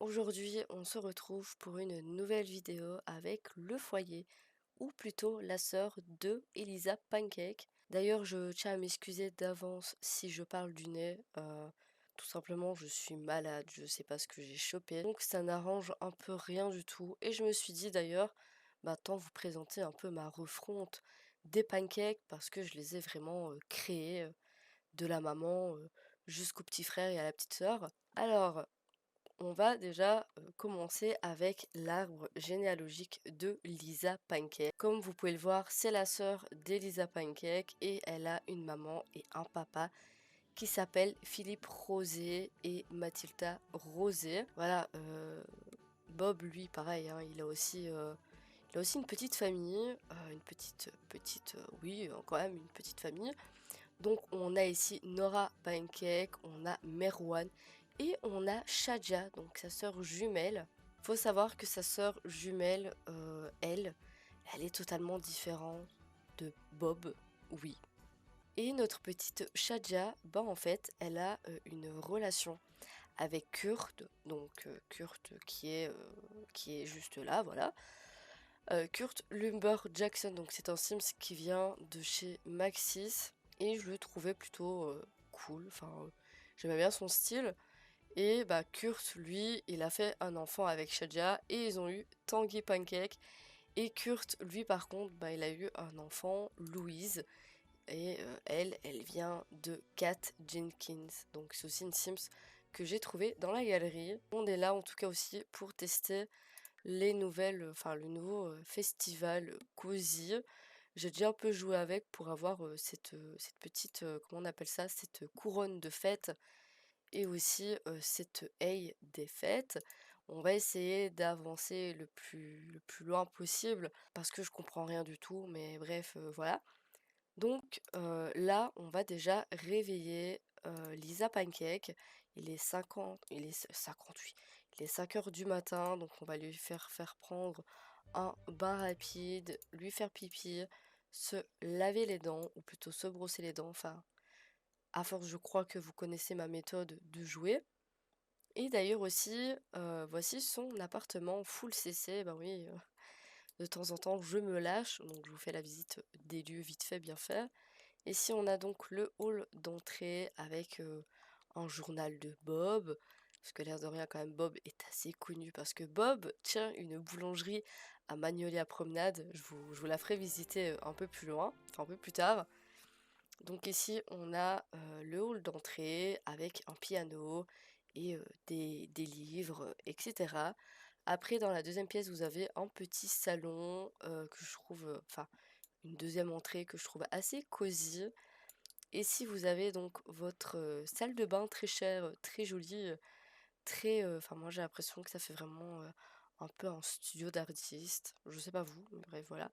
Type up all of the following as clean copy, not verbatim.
Aujourd'hui, on se retrouve pour une nouvelle vidéo avec le foyer, ou plutôt la sœur de Elisa Pancake. D'ailleurs, je tiens à m'excuser d'avance si je parle du nez. Tout simplement, je suis malade, je sais pas ce que j'ai chopé. Donc ça n'arrange un peu rien du tout. Et je me suis dit d'ailleurs, bah tant vous présenter un peu ma refonte des pancakes parce que je les ai vraiment créés de la maman jusqu'au petit frère et à la petite sœur. Alors, on va déjà commencer avec l'arbre généalogique de Lisa Pancake. Comme vous pouvez le voir, c'est la sœur d'Elisa Pancake et elle a une maman et un papa qui s'appellent Philippe Rosé et Mathilda Rosé. Voilà, Bob, lui, pareil, hein, il a aussi une petite famille, oui, quand même une petite famille. Donc on a ici Nora Pancake, on a Merwan et on a Shadja, donc sa sœur jumelle. Faut savoir que sa sœur jumelle, elle est totalement différente de Bob, oui. Et notre petite Shadja, bah en fait, elle a une relation avec Kurt, donc Kurt qui est juste là, voilà. Kurt Lumber Jackson, donc c'est un Sims qui vient de chez Maxis et je le trouvais plutôt cool, enfin j'aimais bien son style. Et bah Kurt, lui, il a fait un enfant avec Shadja et ils ont eu Tanguy Pancake. Et Kurt, lui par contre, bah il a eu un enfant, Louise, et elle vient de Kat Jenkins. Donc c'est aussi une Sims que j'ai trouvée dans la galerie. On est là en tout cas aussi pour tester le nouveau festival Cozy. J'ai déjà un peu joué avec pour avoir cette petite, comment on appelle ça, cette couronne de fête et aussi cette haie des fêtes. On va essayer d'avancer le plus loin possible parce que je comprends rien du tout, mais bref, voilà. Donc là, on va déjà réveiller Lisa Pancake. Il est 58. Il est 5 heures du matin, donc on va lui faire prendre un bain rapide, lui faire pipi, se laver les dents, ou plutôt se brosser les dents. Enfin, à force, je crois que vous connaissez ma méthode de jouer. Et d'ailleurs aussi, voici son appartement full CC. Ben oui, de temps en temps, je me lâche, donc je vous fais la visite des lieux vite fait, bien fait. Ici, on a donc le hall d'entrée avec un journal de Bob. Parce que l'air de rien, quand même, Bob est assez connu parce que Bob tient une boulangerie à Magnolia Promenade. Je vous la ferai visiter un peu plus loin, enfin un peu plus tard. Donc ici, on a le hall d'entrée avec un piano et des livres, etc. Après, dans la deuxième pièce, vous avez un petit salon que je trouve, enfin, une deuxième entrée que je trouve assez cosy. Et si vous avez donc votre salle de bain très chère, très jolie, enfin moi j'ai l'impression que ça fait vraiment un peu un studio d'artiste. Je sais pas vous, mais bref voilà.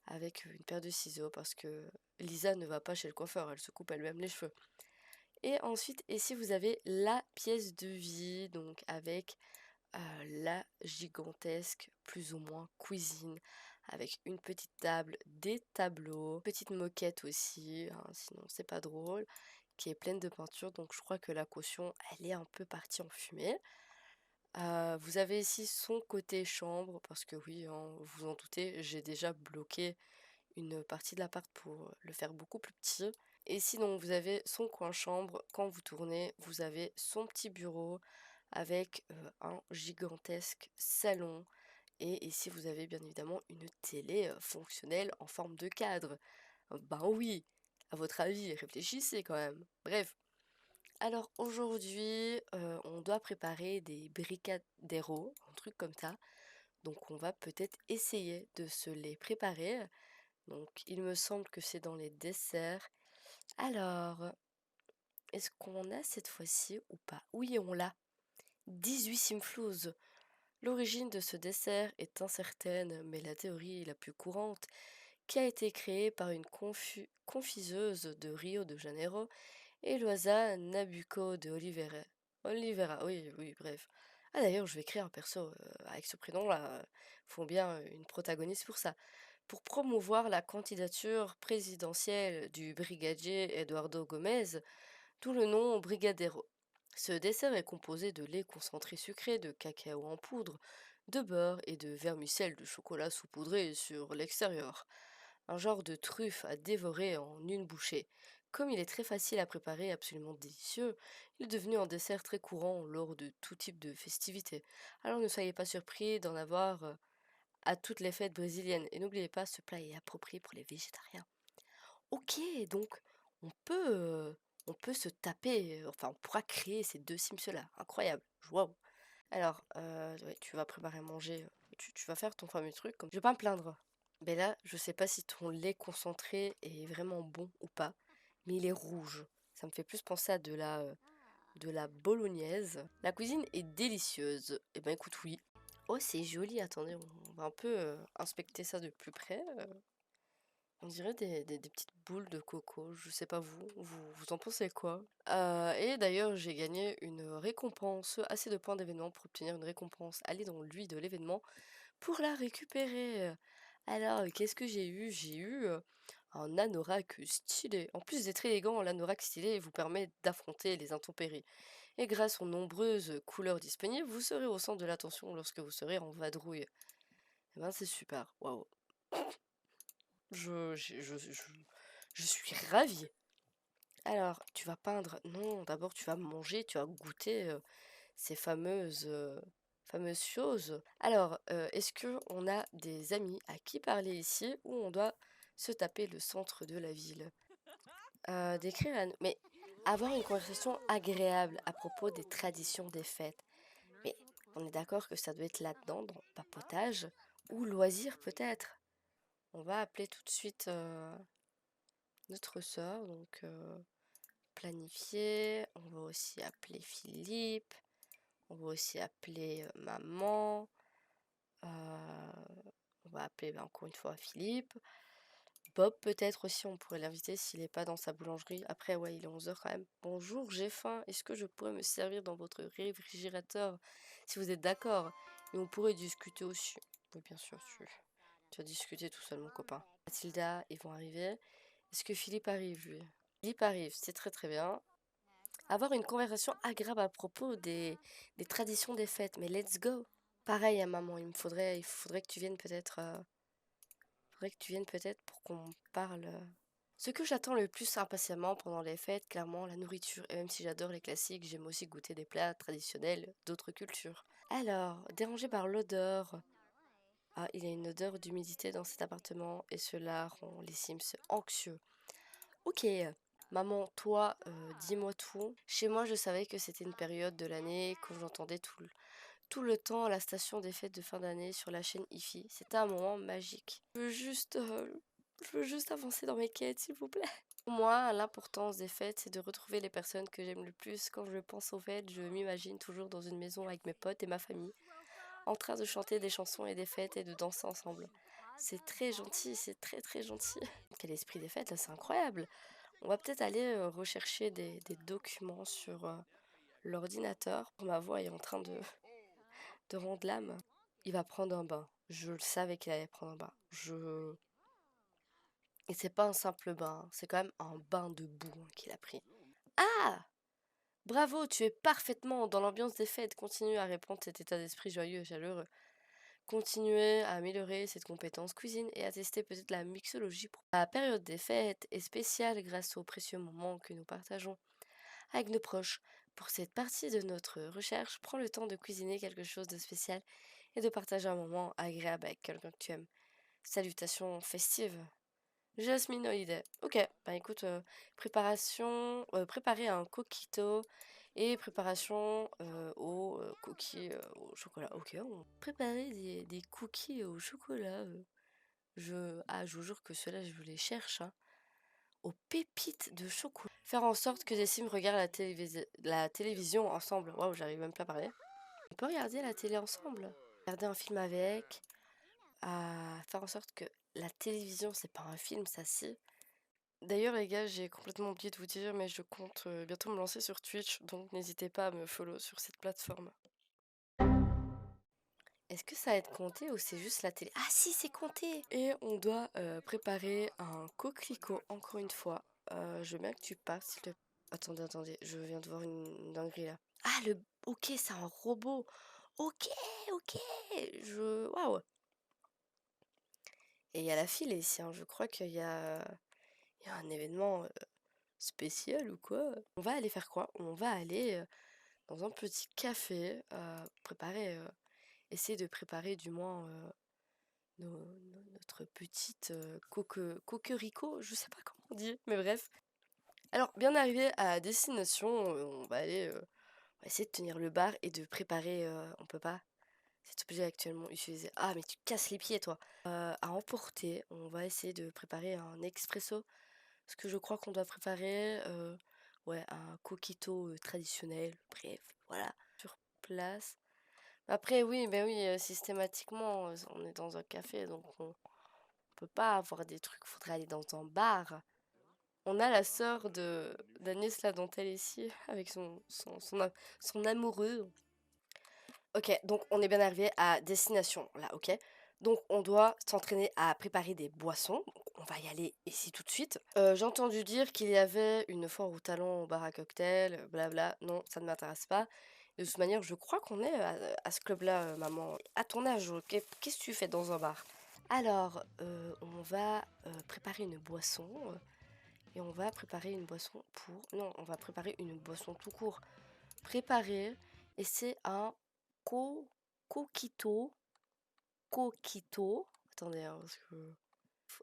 Avec une paire de ciseaux parce que Lisa ne va pas chez le coiffeur, elle se coupe elle-même les cheveux. Et ensuite, ici vous avez la pièce de vie, donc avec la gigantesque, plus ou moins, cuisine, avec une petite table, des tableaux, petite moquette aussi, hein, sinon c'est pas drôle, qui est pleine de peinture, donc je crois que la caution, elle est un peu partie en fumée. Vous avez ici son côté chambre, parce que oui, hein, vous vous en doutez, j'ai déjà bloqué une partie de l'appart pour le faire beaucoup plus petit. Et sinon, vous avez son coin chambre. Quand vous tournez, vous avez son petit bureau avec un gigantesque salon. Et ici, vous avez bien évidemment une télé fonctionnelle en forme de cadre. Ben oui, à votre avis, réfléchissez quand même. Bref. Alors aujourd'hui, on doit préparer des brigadeiros, un truc comme ça. Donc on va peut-être essayer de se les préparer. Donc il me semble que c'est dans les desserts. Alors, est-ce qu'on a cette fois-ci ou pas? Oui, on l'a. 18 simflouz. L'origine de ce dessert est incertaine, mais la théorie la plus courante, qui a été créée par une confiseuse de Rio de Janeiro, Eloisa Nabuco de Oliveira. Oliveira, oui, oui, bref. Ah d'ailleurs, je vais créer un perso avec ce prénom-là. Faut bien une protagoniste pour ça. Pour promouvoir la candidature présidentielle du brigadier Eduardo Gomez, d'où le nom Brigadero. Ce dessert est composé de lait concentré sucré, de cacao en poudre, de beurre et de vermicelle de chocolat saupoudré sur l'extérieur. Un genre de truffe à dévorer en une bouchée. Comme il est très facile à préparer et absolument délicieux, il est devenu un dessert très courant lors de tout type de festivités. Alors ne soyez pas surpris d'en avoir à toutes les fêtes brésiliennes. Et n'oubliez pas, ce plat est approprié pour les végétariens. Ok, donc on peut, on peut se taper, enfin on pourra créer ces deux Sims-là. Incroyable. Waouh. Alors, ouais, tu vas préparer à manger, tu vas faire ton fameux truc. Je vais pas me plaindre. Mais là, je sais pas si ton lait concentré est vraiment bon ou pas, mais il est rouge. Ça me fait plus penser à de la bolognaise. La cuisine est délicieuse. Eh ben écoute, oui. Oh, c'est joli. Attendez, on va un peu inspecter ça de plus près. On dirait des petites boules de coco. Je sais pas vous en pensez quoi? Et d'ailleurs, j'ai gagné une récompense, assez de points d'événement pour obtenir une récompense. Allez dans lui de l'événement pour la récupérer. Alors, qu'est-ce que j'ai eu? J'ai eu un anorak stylé. En plus d'être élégant, l'anorak stylé vous permet d'affronter les intempéries. Et grâce aux nombreuses couleurs disponibles, vous serez au centre de l'attention lorsque vous serez en vadrouille. Eh ben, c'est super. Waouh. Je, je, je, je, je suis ravie. Alors, tu vas peindre. Non, d'abord tu vas manger, tu vas goûter ces fameuses choses. Alors, est-ce que on a des amis à qui parler ici ou on doit se taper le centre de la ville? Décrire mais avoir une conversation agréable à propos des traditions des fêtes. Mais on est d'accord que ça doit être là-dedans, dans papotage ou loisir peut-être. On va appeler tout de suite notre sœur, donc planifier. On va aussi appeler Philippe. On va aussi appeler maman. On va appeler encore une fois Philippe. Bob peut-être aussi, on pourrait l'inviter s'il n'est pas dans sa boulangerie. Après, ouais, il est 11 h quand même. Bonjour, j'ai faim. Est-ce que je pourrais me servir dans votre réfrigérateur si vous êtes d'accord? Et on pourrait discuter aussi. Oui, bien sûr, tu vas discuter tout seul, mon copain. Mathilda, ils vont arriver. Est-ce que Philippe arrive, lui? Philippe arrive, c'est très très bien. Avoir une conversation agréable à propos des traditions des fêtes. Mais let's go! Pareil à maman, il faudrait que tu viennes peut-être pour qu'on parle. Ce que j'attends le plus impatiemment pendant les fêtes, clairement, la nourriture. Et même si j'adore les classiques, j'aime aussi goûter des plats traditionnels d'autres cultures. Alors, dérangé par l'odeur. Ah, il y a une odeur d'humidité dans cet appartement et cela rend les Sims anxieux. Ok, maman, toi, dis-moi tout. Chez moi, je savais que c'était une période de l'année quand j'entendais tout le temps la station des fêtes de fin d'année sur la chaîne IFI. C'était un moment magique. Je veux juste avancer dans mes quêtes, s'il vous plaît. Pour moi, l'importance des fêtes, c'est de retrouver les personnes que j'aime le plus. Quand je pense aux fêtes, je m'imagine toujours dans une maison avec mes potes et ma famille, en train de chanter des chansons et des fêtes et de danser ensemble. C'est très gentil, c'est très très gentil. Quel esprit des fêtes, là, c'est incroyable. On va peut-être aller rechercher des documents sur l'ordinateur. Ma voix est en train de rendre l'âme. Il va prendre un bain. Je le savais qu'il allait prendre un bain. Et c'est pas un simple bain, c'est quand même un bain de boue hein, qu'il a pris. Ah! Bravo, tu es parfaitement dans l'ambiance des fêtes. Continue à répondre cet état d'esprit joyeux et chaleureux. Continuez à améliorer cette compétence cuisine et à tester peut-être la mixologie. La période des fêtes est spéciale grâce aux précieux moments que nous partageons avec nos proches. Pour cette partie de notre recherche, prends le temps de cuisiner quelque chose de spécial et de partager un moment agréable avec quelqu'un que tu aimes. Salutations festives. Jasmine Holiday. Ok, bah écoute, préparer un coquito et préparation aux cookies au chocolat. Ok, on préparer des cookies au chocolat. Je vous jure que ceux-là, je les cherche, hein. Aux pépites de chocolat. Faire en sorte que des Sims regardent la télévision ensemble. Waouh, j'arrive même pas à parler. On peut regarder la télé ensemble. Regarder un film avec. À faire en sorte que la télévision, c'est pas un film, ça si. D'ailleurs, les gars, j'ai complètement oublié de vous dire, mais je compte bientôt me lancer sur Twitch, donc n'hésitez pas à me follow sur cette plateforme. Est-ce que ça va être compté ou c'est juste la télé? Ah si, c'est compté! Et on doit préparer un coquelicot, encore une fois. Je veux bien que tu passes, s'il te plaît. Attendez, je viens de voir une dinguerie là. Ah, ok, c'est un robot. Ok, ok. Waouh. Et il y a la file ici, hein. Je crois qu'il y a un événement spécial ou quoi. On va aller faire quoi? On va aller dans un petit café, essayer de préparer du moins notre petite cocorico, je sais pas comment on dit, mais bref. Alors, bien arrivé à destination, on va essayer de tenir le bar et de préparer, on peut pas, cet objet actuellement utilisé. Ah, mais tu casses les pieds, toi! À emporter, on va essayer de préparer un expresso. Ce que je crois qu'on doit préparer, ouais, un coquito traditionnel, bref, voilà, sur place. Après, oui, ben oui, systématiquement, on est dans un café, donc on peut pas avoir des trucs, faudrait aller dans un bar. On a la sœur de d'Agnès la dentelle ici, avec son amoureux. Ok, donc on est bien arrivé à destination, là, ok? Donc on doit s'entraîner à préparer des boissons. Donc, on va y aller ici tout de suite. J'ai entendu dire qu'il y avait une foire au talent au bar à cocktail, blabla. Non, ça ne m'intéresse pas. De toute manière, je crois qu'on est à ce club-là, maman. À ton âge, qu'est-ce que tu fais dans un bar? Alors, on va préparer une boisson. Et on va préparer une boisson pour... Non, on va préparer une boisson tout court. Préparer. Et c'est un co... coquito. Coquito. Attendez, hein, parce que...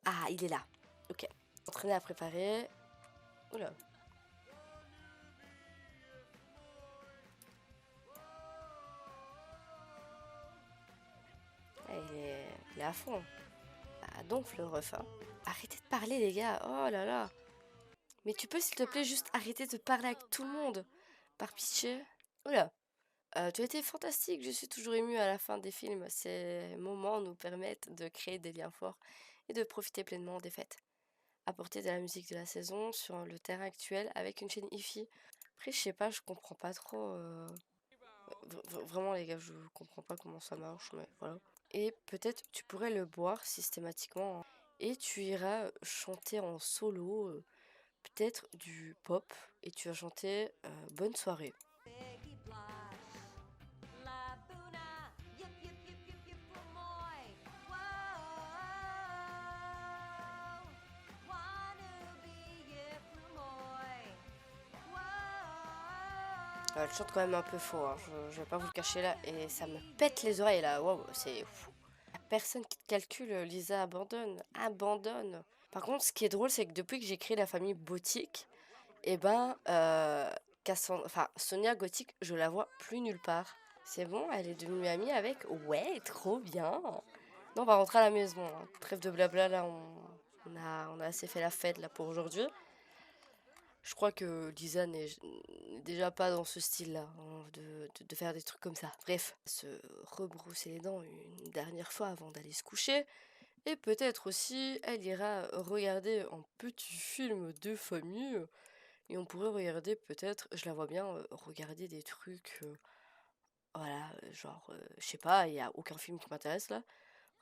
Ah, il est là. Ok. Entraîner à préparer. Oula. Ah, il est à fond. Ah, donc le ref, hein. Arrêtez de parler, les gars. Oh là là. Mais tu peux, s'il te plaît, juste arrêter de parler avec tout le monde. Par pitié. Oula. Tu as été fantastique, je suis toujours émue à la fin des films. Ces moments nous permettent de créer des liens forts et de profiter pleinement des fêtes. Apporter de la musique de la saison sur le terrain actuel avec une chaîne hi-fi. Après, je sais pas, je comprends pas trop. Vraiment, les gars, je comprends pas comment ça marche, mais voilà. Et peut-être tu pourrais le boire systématiquement, hein. Et tu iras chanter en solo, peut-être du pop, et tu vas chanter Bonne soirée. Elle chante quand même un peu faux, hein. Je vais pas vous le cacher là, et ça me pète les oreilles là, waouh, c'est fou. La personne qui te calcule, Lisa, abandonne, abandonne. Par contre, ce qui est drôle, c'est que depuis que j'ai créé la famille Boutique, et ben, Sonia Gothic, je la vois plus nulle part. C'est bon, elle est devenue amie avec. Ouais, trop bien. Non, on va rentrer à la maison, hein. Trêve de blabla, là, on a assez fait la fête là pour aujourd'hui. Je crois que Lisa n'est déjà pas dans ce style-là, hein, de faire des trucs comme ça. Bref, se rebrousser les dents une dernière fois avant d'aller se coucher. Et peut-être aussi, elle ira regarder un petit film de famille. Et on pourrait regarder peut-être, je la vois bien, regarder des trucs, voilà, genre, je sais pas, il y a aucun film qui m'intéresse là.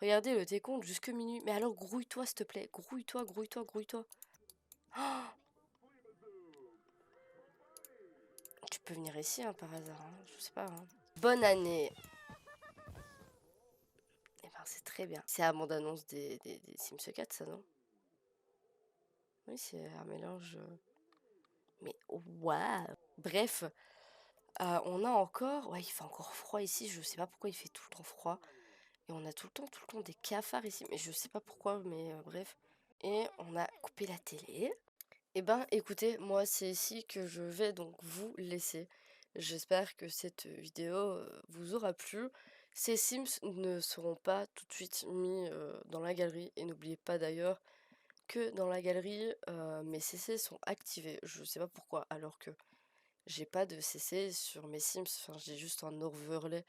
Regardez le décompte jusque minuit. Mais alors grouille-toi s'il te plaît, grouille-toi, grouille-toi, grouille-toi. Oh, tu peux venir ici, hein, par hasard, hein, je sais pas, hein. Bonne année. Eh ben, c'est très bien. C'est la bande-annonce des Sims 4, ça, non? Oui, c'est un mélange. Mais waouh! Bref, on a encore. Ouais, il fait encore froid ici, je sais pas pourquoi il fait tout le temps froid. Et on a tout le temps des cafards ici, mais je sais pas pourquoi, mais bref. Et on a coupé la télé. Eh ben, écoutez, moi, c'est ici que je vais donc vous laisser. J'espère que cette vidéo vous aura plu. Ces Sims ne seront pas tout de suite mis dans la galerie. Et n'oubliez pas d'ailleurs que dans la galerie, mes CC sont activés. Je sais pas pourquoi, alors que j'ai pas de CC sur mes Sims. Enfin, j'ai juste un overlay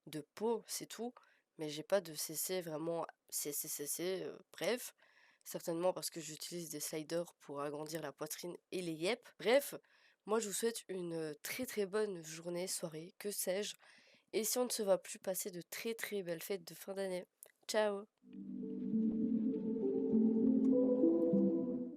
de peau, c'est tout. Mais j'ai pas de CC vraiment CC. Bref. Certainement parce que j'utilise des sliders pour agrandir la poitrine et les yep. Bref, moi je vous souhaite une très très bonne journée, soirée, que sais-je. Et si on ne se voit plus, passer de très très belles fêtes de fin d'année. Ciao!